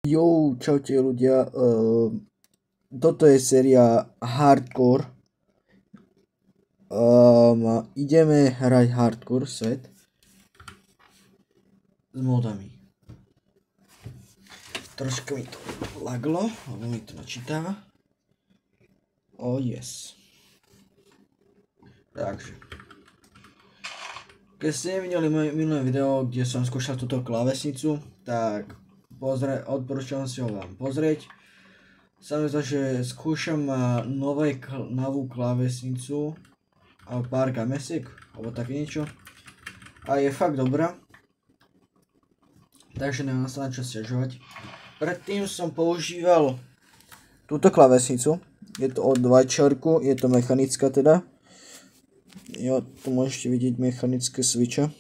Jo, čaute ľudia, toto je séria Hardcore. Ideme hrať Hardcore svet s modami. Troška mi to laglo, lebo mi to načítava. Oh yes. Takže. Keď ste nevideli moje minulé video, kde som skúšal túto klávesnicu, tak odporúčam si ho vám pozrieť. Samozrejme, že skúšam novú klávesnicu a pár gamesiek, alebo také niečo. A je fakt dobrá. Takže nemám sa na čo sťažovať. Predtým som používal túto klávesnicu. Je to od Vajčarku, je to mechanická teda. Jo, tu môžete vidieť mechanické switche.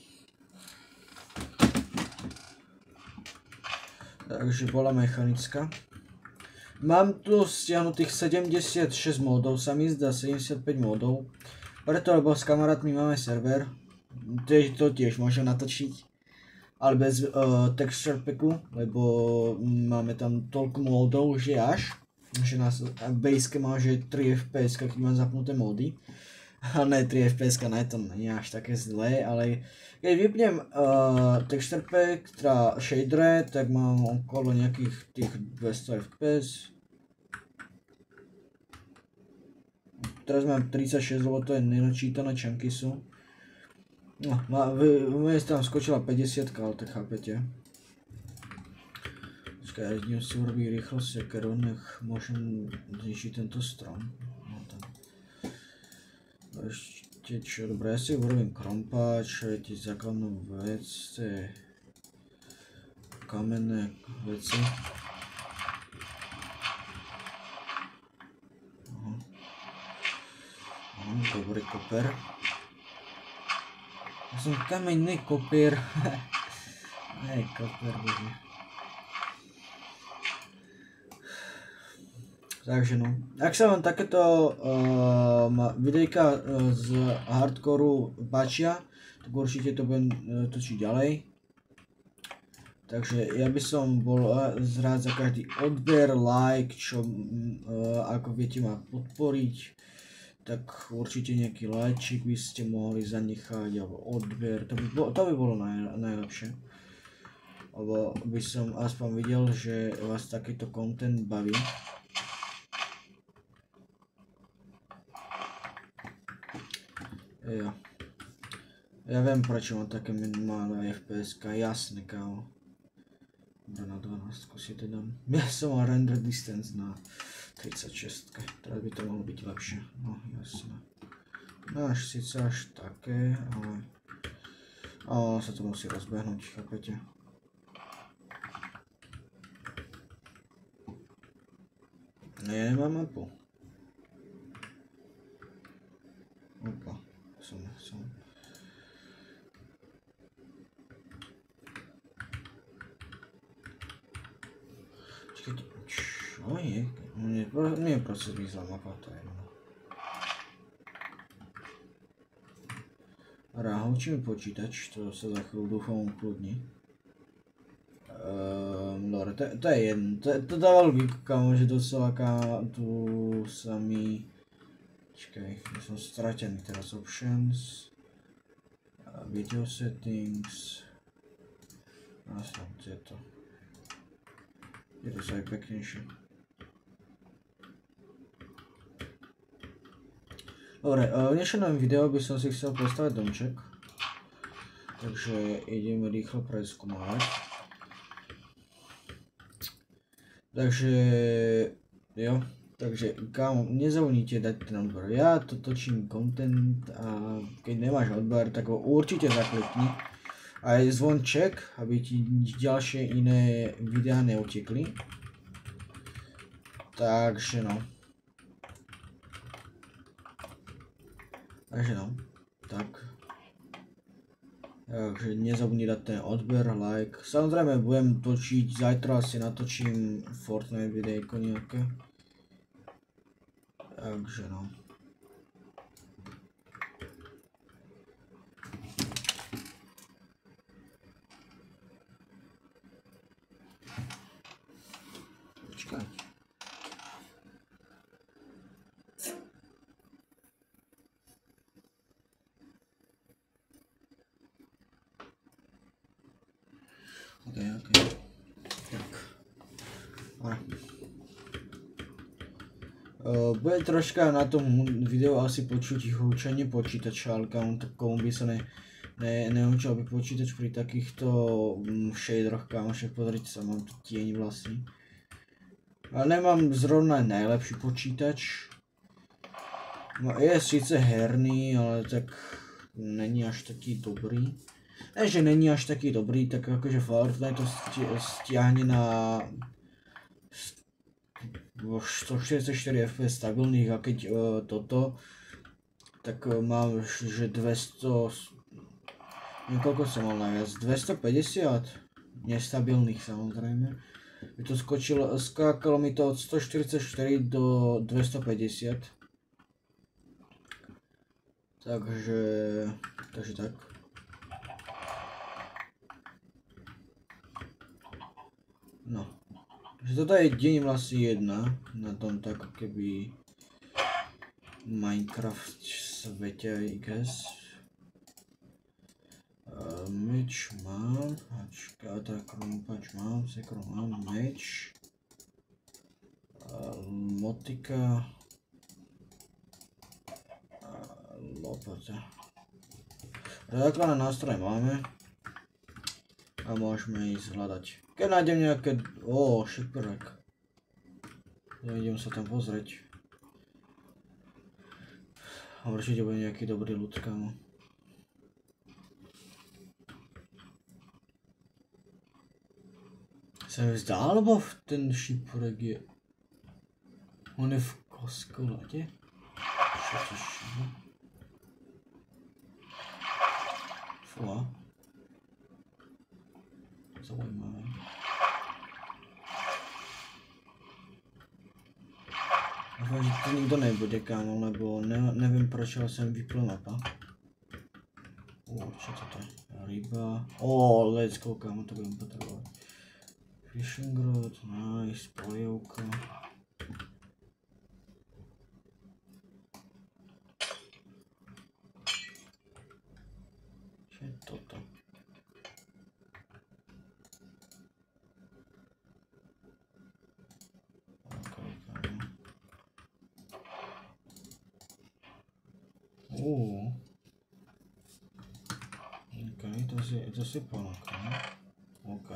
Takže bola mechanická. Mám tu stiahnutých 76 módov, sa mi zdá 75 módov. Preto, lebo s kamarátmi máme server, to tiež môžem natočiť. Ale bez texture packu, lebo máme tam toľko módov, že až. Že na basecamp má že 3 fps, keď mám zapnuté módy. A ne 3 fps, ne, to nie až také zlé, ale keď vypnem texture pack, teda shadere, tak mám okolo nejakých tých 200 fps. Teraz mám 36, lebo to je nenačítané, čanky sú. No, mne tam skočila 50, ale tak chápete. Počkaj, ja idem si urobiť rýchlo sekeru, nech môžem zničiť tento strom. No, tam. Ešte čo, dobré, ja si urobím krompáč, čo je tiež základnú vec, to je kamenné veci. Dobrý koper. Ja som kamenný kopier. Hej, koper, bože. Takže no. Ak sa vám takéto videjka z hardcoreu páčia, tak určite to budem točiť ďalej. Takže ja by som bol rád za každý odber, like, čo ako viete ma podporiť. Tak určite nejaký lajčik by ste mohli zanechať, alebo odber, to by bolo najlepšie. Lebo by som aspoň videl, že vás takýto content baví. Jo. Ja viem, prečo mám také malé FPS-ka, jasne, kámo. Dobre, na 12 si to dám. Ja som mal render distance na 36, teraz by to mohlo byť lepšie, no jasné. No až síce až také, ale sa to musí rozbehnúť, chápete? No ja nemám mapu. Opa, som. Počkejte, čo je? Nie je proces výzva mapa, to je jedno. Ráhovčí mi počítač, to sa za chvíľu dúfam ukludní. Dobre, to je jedno, to dával výkukám, že docela tu sa mi... Počkaj, ja som stratený teraz, options, video settings, a som tieto. Je to sa aj peknejšie. Dobre, v dnešnom videu by som si chcel postaviť domček. Takže ideme rýchlo preskúmať. Takže, jo, takže kámo, nezabudnite dať ten odber. Ja to točím content a keď nemáš odber, tak ho určite zaklikni. Aj zvonček, aby ti ďalšie iné videá neutekli. Takže no. Takže no, tak. Takže nezabudni dať ten odber, like. Samozrejme budem točiť, zajtra asi natočím Fortnite videjko nejaké. Takže no. Počkaj. OK. Tak. Bude troška na tom videu asi počuť húčanie počítača, ale komu by sa neučil by počítač pri takýchto shaderoch, kamošek, pozrite sa, mám tu tieň vlasy. Ale nemám zrovna najlepší počítač. Je síce herný, ale tak není až taký dobrý. Ne, že není až taký dobrý, tak akože Fortnite to stiahne na 144 fps stabilných, a keď toto, tak mám, že 200, niekoľko som mal najviac, 250 nestabilných samozrejme. Je to skákalo mi to od 144 do 250. Takže tak. No. Takže toto je deň vlastne 1 na tom tak keby Minecraft svete, I guess. Meč mám, tak krumpač mám, sekru mám, meč. Motika. Lopata. Základné nástroje máme. A môžeme ísť hľadať. Keď nájdem nejaké... šipurek. Idem sa tam pozrieť. Určite bude nejaký dobrý ľud, kámo. Sa mi zdá, alebo ten šipurek je... On je v koskolate? Čo to šíba? Fúha. Zaujímavé. Dúfam, že to nikto nebude, kámo, lebo neviem prečo sa mi vypla mapa. Čo toto je? Ryba. Let's go, kámo, to budem potrebovať. Fishing rod, nice, polievka. Čo je toto? To si ponúkam. OK.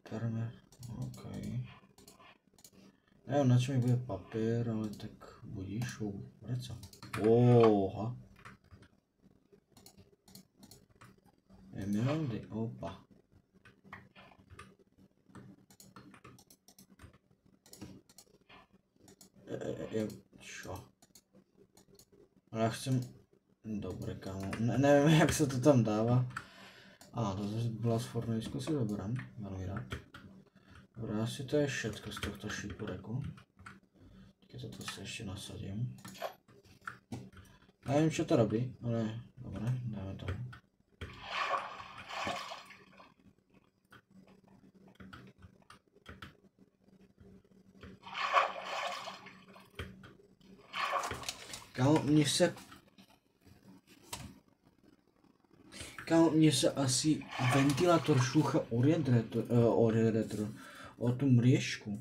Termer. OK. Neviem, na čo mi bude papier, ale tak budíš. Preco. Oha. Emeraldy. Opa. Čo? Ale ja chcem... Dobre, kámo. Neviem, jak sa to tam dáva. To blast fornejsko si doberám. Veľmi rád. Dobre, asi to je všetko z tohto šipureku. Keď toto si ešte nasadím. Neviem, čo to robí, ale dobre, dáme to. Kámo, mne sa asi ventilátor šúcha o tú mriežku.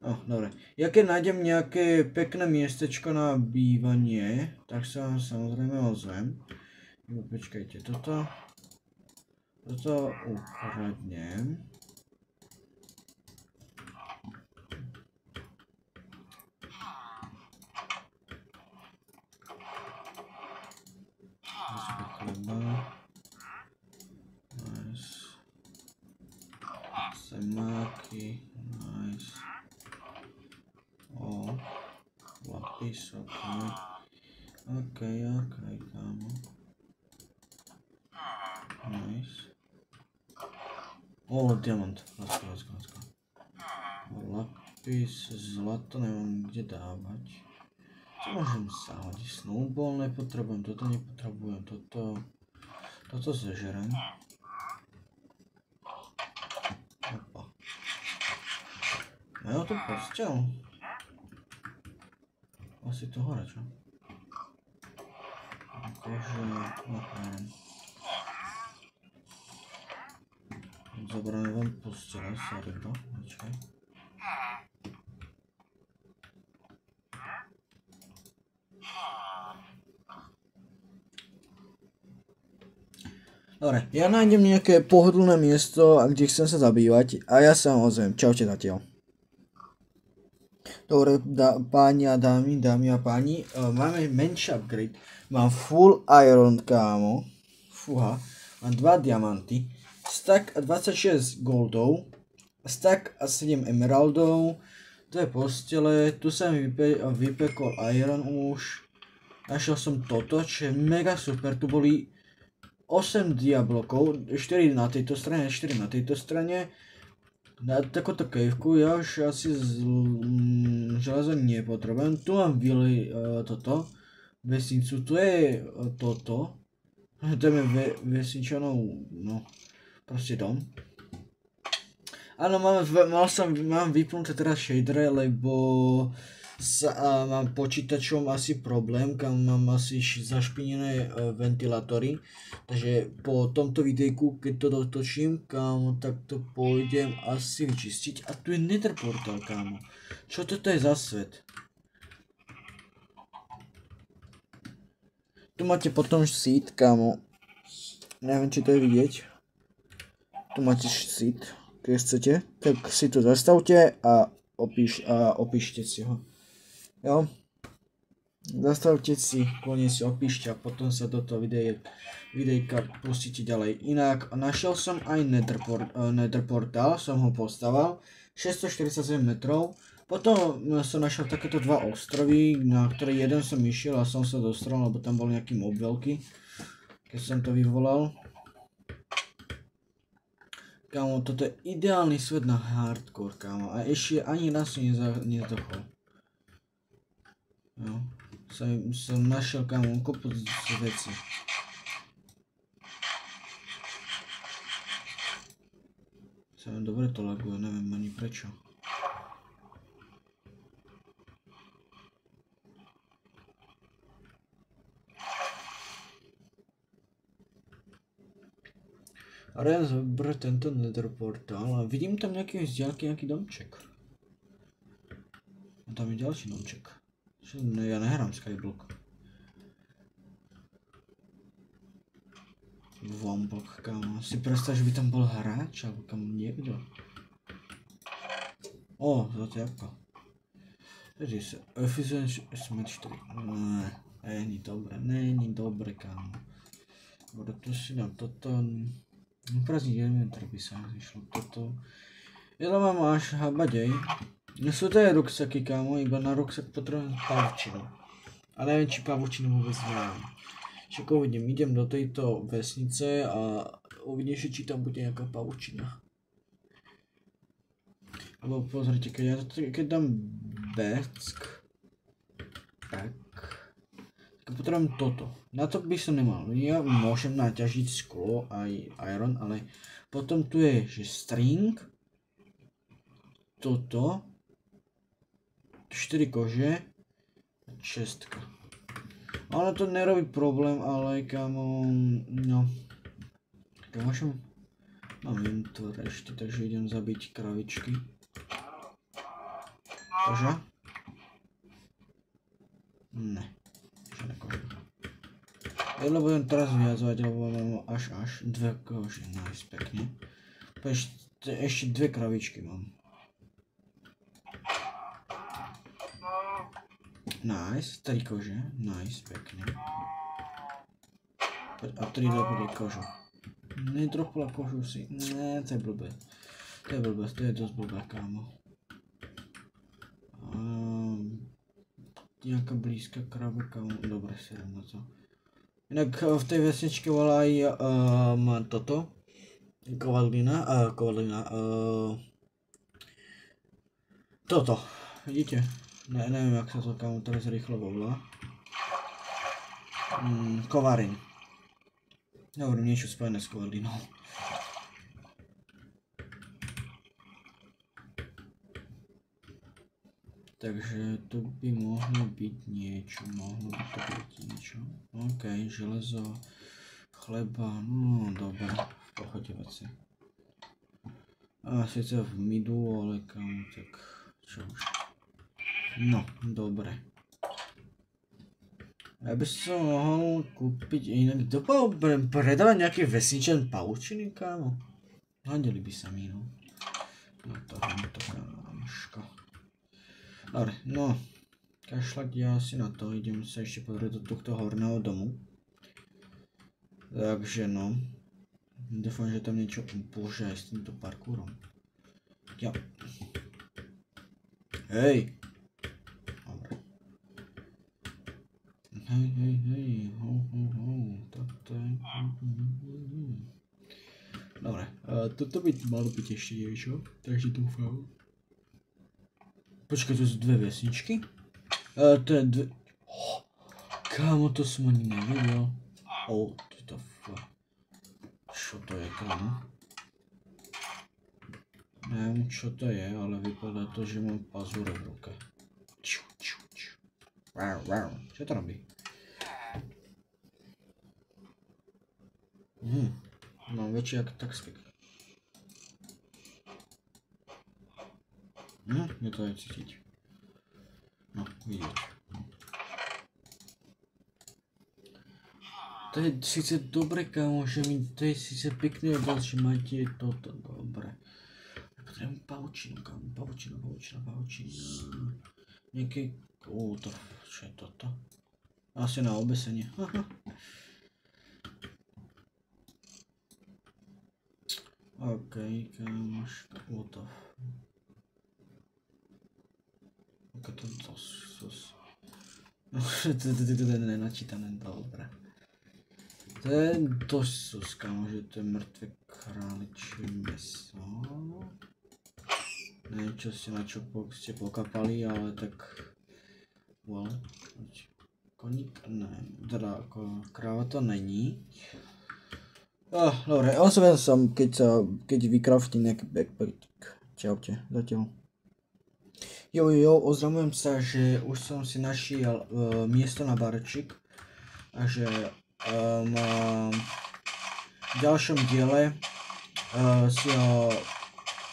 Dobre. Ja keď nájdem nejaké pekné miestečko na bývanie, tak sa samozrejme ozvem. Počkajte, toto ukradnem. Nice. Semáky, nice. Lapis, OK, kámo. Nice. Diamant, let's go. Lapis, zlato nemám kde dávať. Co môžem zahodiť? Snowball nepotrebujem, toto nepotrebujem, toto zežerem. Jo, to postel. Asi to hore, čo? Akože, no neviem. Zobereme von postele, sorry bro, počkaj. Dobre, ja nájdem nejaké pohodlné miesto, kde chcem sa zabývať a ja sa vám ozvem. Čaute zatiaľ. Dobre, páni a dámy a páni, máme menší upgrade. Mám full iron, kámo. Fúha. Mám 2 diamanty. Stack 26 goldov. Stack 7 emeraldov. 2 postele. Tu sa mi vypekol iron už. Našiel som toto, čo je mega super. Tu boli 8 diablokov, 4 na tejto strane, 4 na tejto strane. Na takúto kejvku ja už asi železo nepotrebujem. Tu mám toto, vesnicu, tu je toto. To je vesničanov, no, proste dom. Áno, mám vypnuté teraz shadere, lebo mám počítačom asi problém, kam mám asi zašpinené ventilátory. Takže po tomto videjku, keď to dotočím, kámo, tak to pôjdem asi vyčistiť. A tu je nether portal, kámo. Čo toto je za svet? Tu máte potom seed, kámo. Neviem, či to je vidieť. Tu máte seed, keď chcete. Tak si to zastavte a opíšte si ho. Jo, zastavte si, kľudne si opíšte a potom sa do toho videjka pustíte ďalej. Inak našiel som aj nether portál, som ho postaval, 647 metrov. Potom som našiel takéto 2 ostrovy, na ktoré jeden som išiel a som sa dostal, lebo tam bol nejaký mob veľký, keď som to vyvolal. Kámo, toto je ideálny svet na hardcore, kámo, a ešte ani raz som nezdochol. No, som našiel kámo kopu veci. Sa mi dobre to laguje, neviem ani prečo. A ja zober tento nether portál a vidím tam nejaký vzdialky, nejaký domček. A tam je ďalší domček. Ja nehrám Skyblock. Vomblock, kámo. Si predstav, že by tam bol hráč, alebo tam niekto. O, zlaté jabko. Tedy sa, efficiency smash 4. Není dobre, kámo. Dobre, tu si dám toto. Prázdnik inventor by sa zišlo toto. Ja to mám až habadej. Sú to aj ruksaky, kámo, iba na ruksak potrebujem pavučinu. A neviem, či pavučinu vôbec mám. Však uvidím, idem do tejto vesnice a uvidím, či tam bude nejaká pavučina. Lebo pozrite, keď dám beck, tak potrebujem toto. Na to by som nemal. Ja môžem naťažiť sklo aj iron, ale potom tu je, že string, toto, 4 kože, 6. Ono to nerobí problém, ale kámo, no. Môžem, mám inventor ešte, takže idem zabiť kravičky. Koža? Ne, žiadne koža. Jedno budem teraz vyjazovať, lebo mám až 2 kože, nice, pekne. Ešte 2 kravičky mám. Nice, 3 kože, nice, pekne. A 3 dobrí kožu. Nedropla kožu si, ne, to je blbé. To je dosť blbé, kámo. Nejaká blízka krava, kámo, dobre, serem na to. Inak v tej vesničke volá aj toto. Kovadlina, toto, vidíte? Neviem, jak sa to kámo teraz rýchlo volá. Kovareň. Hovorím niečo spojené s kovadlinou. Takže to by mohlo byť niečo, OK, železo, chleba, no dobre, v pohode veci. A síce v midu, ale kam, tak čo už. No, dobre. Ja by som mohol kúpiť inak, dobre, predávať nejaký vesničan paučiny, kámo? Hodili by sa mi, no. No to kámoško. Dobre, no. Kašľať ja asi na to, idem sa ešte pozrieť do tohto horného domu. Takže no. Dúfam, že tam niečo bože aj s týmto parkúrom. Ja. Hej. Dobre. Hej, ho. Toto je. Dobre, toto by malo byť ešte niečo, takže dúfam. Počkaj, to sú dve vesničky? To je dve... Kámo, to som ani nevedel. To fakt. Čo to je, kámo? Neviem, čo to je, ale vypadá to, že mám pazúre v ruke. Čo to robí? Mám väčší ako taxfik. Je to aj cítiť. No, vidieť. To je síce dobre, kámo, že mi to je síce pekný obraz, že máte toto, dobre. Potrebujem pavučinu, kámo, pavučina. Nejaký, to, čo je toto? Asi na obesenie. OK, kámoš, to. OK, to sus. To je nenačítané, dobre. To je dosť sus, kámo, že to je mŕtve králičie meso. Neviem, čo ste na čo ste pokapali, ale tak... Well, koník, ne, teda ako kráva to není. Dobre, ozvem som, keď vykraftím nejaký backpack. Čaute, zatiaľ. Jo, ozdravujem sa, že už som si našiel miesto na barčík. A že v ďalšom diele si ho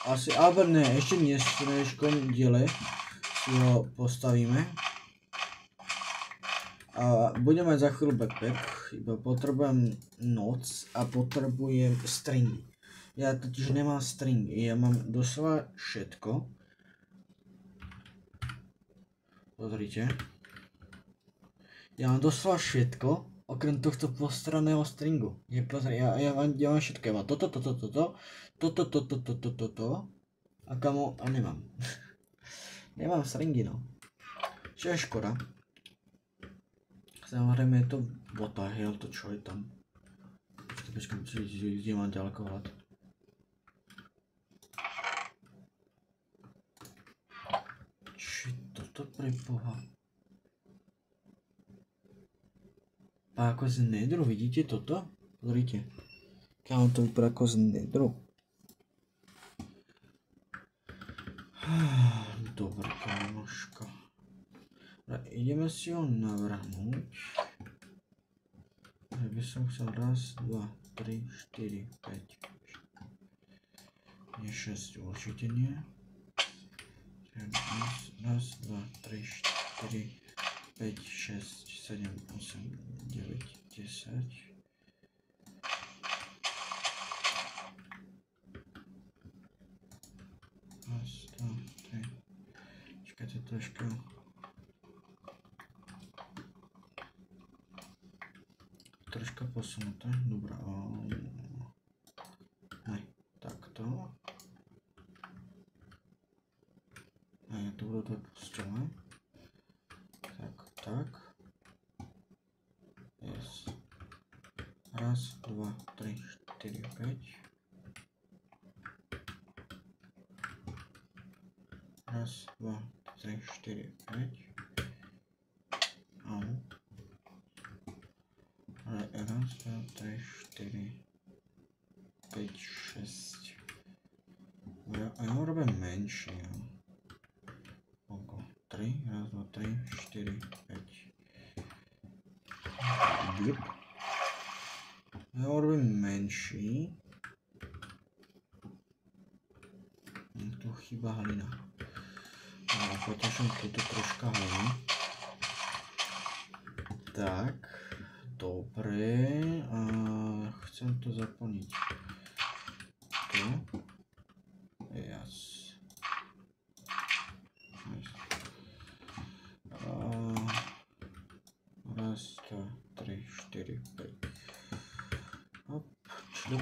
asi, alebo ne, ešte nie, v dneškom diele si ho postavíme. A budem mať za chvíľu backpack, iba potrebujem noc a potrebujem stringy. Ja totiž nemám stringy, ja mám doslova všetko. Pozrite. Ja mám doslova všetko, okrem tohto postranného stringu. Ja mám všetko, ja mám toto, a kamo, a nemám. Nemám stringy, no. Čo je škoda. Samozrejme je to botahel, to čo je tam. Počkaj, kde mám ďalekohľad. Čo je toto pre boha? A ako z nedru, vidíte toto? Pozrite. Kámo, to vypadá ako z nedru. Dobre, kámoško. Ideme si ho navrhnúť. Že by som chcel raz, 2, 3, 4, 5. Nie 6, určite nie. Raz, 2, 3, 4, 5, 6, 7, 8, 9, 10. Raz, 2, 3. Čakajte trošku. Troška posunuté, dobrá. Hej, takto. Hej, to budú dve postele. Tak. Yes. Raz, 2, 3, 4, 5. Raz, 2, 3, 4, 5. Au. Raz, 2, 3, 4, 5, 6. Ja ho robím menšie. 3, mohli. Raz, dva, 3, 4, 5. Blup. Já urobím menší. Tu chýba hlina. A potěším tuto troška hliny. Tak, dobré. A chcem to zaplnit. Tu. Yes. Raz, dva, 3, 4, 5. Hop, člup.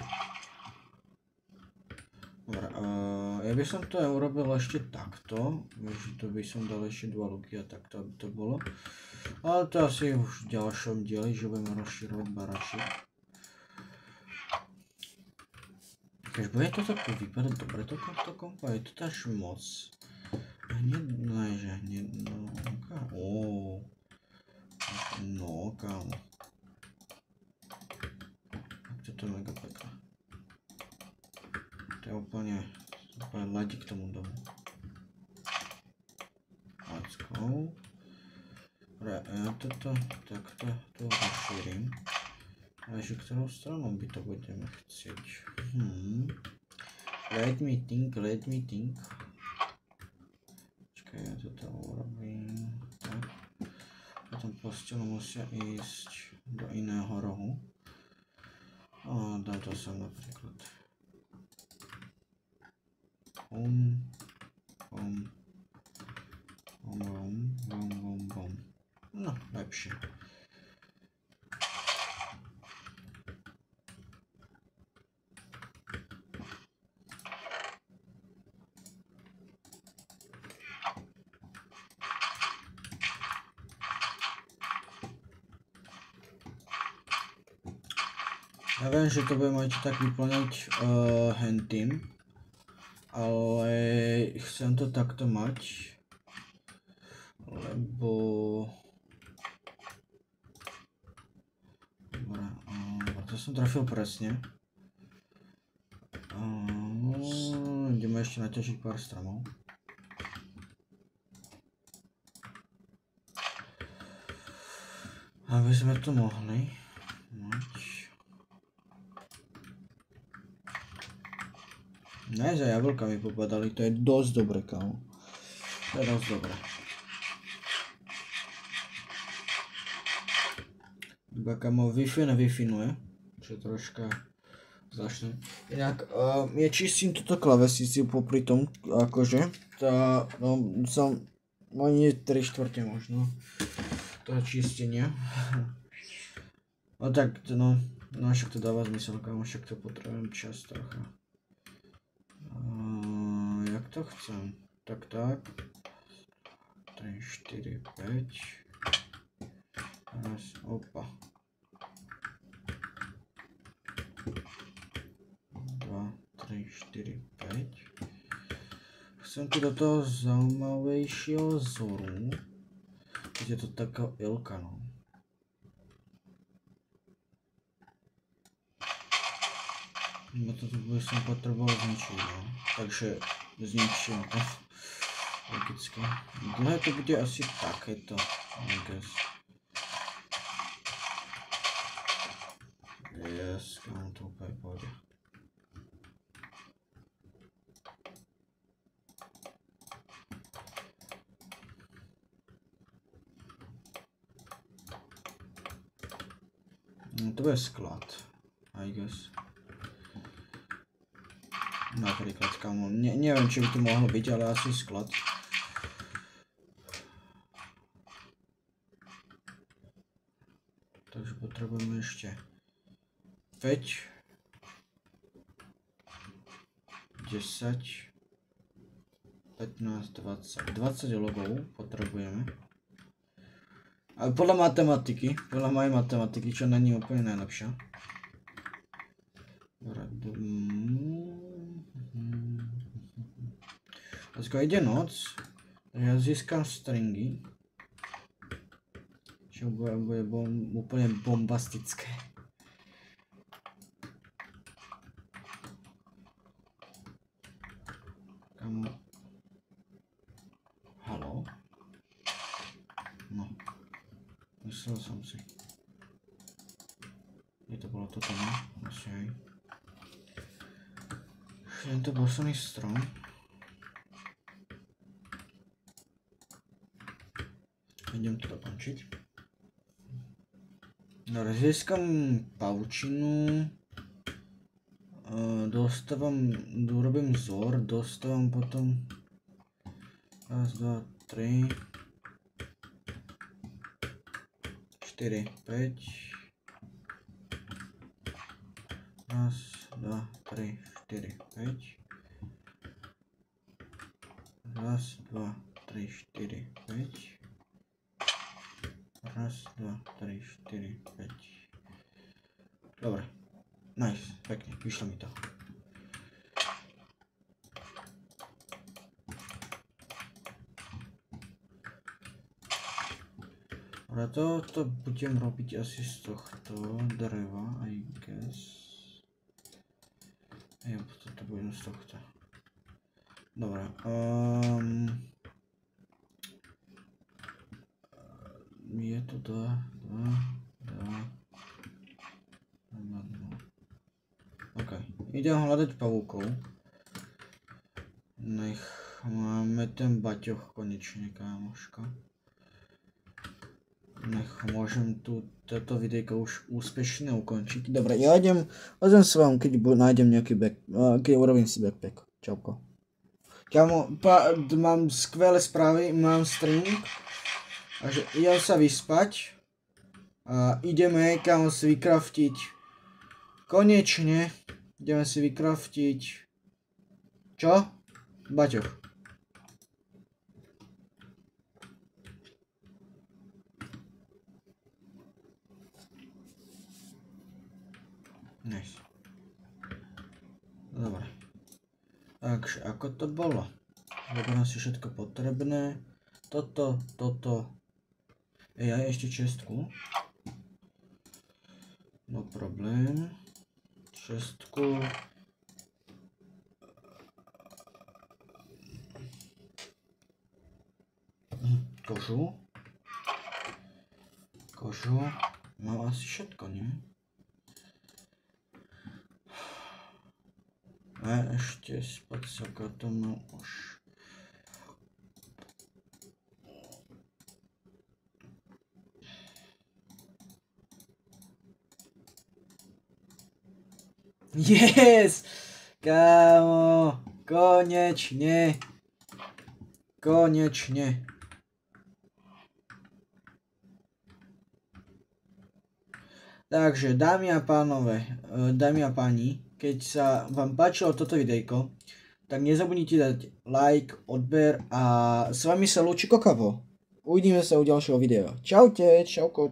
Dobre, ja by som to urobil ešte takto, že to by som dal ešte 2 luky a takto, aby to bolo. Ale to asi už v ďalšom dieli, že budeme rozširovať baračík. Keď bude to takto vypadať dobre, to kompa, je to až moc. Hneď, no že hneď, no kámo. Toto je mega pekné. To je úplne ladí k tomu domu. Let's go. Dobre, ja toto takto tu rozšírim. Ale že ktorou stranou by to budeme chcieť? Let me think. Počkaj, ja toto urobím. Tak. Potom postele musia ísť do iného rohu. A dám to sem napríklad. Bom. No, lepšie. Ja viem, že to budem aj tak vyplňať hentým, ale chcem to takto mať, lebo... Dobre, to som trafil presne. Ideme ešte naťažiť pár stromov. Aby sme to mohli mať. Ne, za jablka mi popadali, to je dosť dobre, kámo. To je dosť dobre. Iba kámo Wi-Fi nevyfinuje, čo je troška zvláštne. Inak, ja čistím túto klavesnicu popri tom, akože, tá, no, som, ani 3/4 možno, toho čistenia. No tak, no však to dáva zmysel, kámo, však to potrebujem čas trocha. Jak to chcem? Tak. 3, 4, 5. Raz, opa. 2, 3, 4, 5. Chcem tu do toho zaujímavejšieho vzoru. Je to taká ilka, no. No toto by som potreboval zničiť, no. Takže zničím to. Logicky. Dlhé to bude asi takéto, I guess. Yes, kámo, to úplne pôjde. No to bude sklad, I guess. Napríklad, kámo, neviem, či by to mohlo byť, ale asi sklad. Takže potrebujeme ešte 5, 10, 15, 20 logov potrebujeme. Ale podľa mojej matematiky, čo není úplne najlepšia. Dneska ide noc, ja získam stringy, čo bude úplne bombastické. Kamo. Haló? myslel som si. Je to bolo toto, no? Asi aj. Tento posledný strom. Idem to dokončiť. Dobre, získam pavučinu. Urobím vzor, dostávam potom 1, 2, 3, 4, 5. 1, 2, 3, 4, 5. 1, 2, 3, 4, 5. 1, 2, 3, 4, 5. Dobre. Nice, pekne, vyšlo mi to. Dobre, toto budem robiť asi z tohto dreva, I guess. Jo, toto budem z tohto. Dobre, je to 2. OK, idem hľadať pavúkov. Nech máme ten baťoch konečne, kámoška. Nech môžem toto videjko už úspešne ukončiť. Dobre, ja ozvem sa vám, keď nájdem nejaký keď urobím si backpack. Čauko. Kámo, mám skvelé správy, mám streaming. Takže idem sa vyspať. A ideme, kámo, si vykraftiť. Konečne. Ideme si vykraftiť. Čo? Baťoch. Nice. Dobre. Takže, ako to bolo? Zoberiem si všetko potrebné. Toto. Ja ešte čestku. No problém. Čestku. Kožu. Mám asi všetko, nie? A ešte spať sa tomu už. Yes! Kámo, konečne. Konečne. Takže, dámy a páni, keď sa vám páčilo toto videjko, tak nezabudnite dať like, odber a s vami sa lúči Kokavo. Uvidíme sa u ďalšieho videa. Čaute, čauko.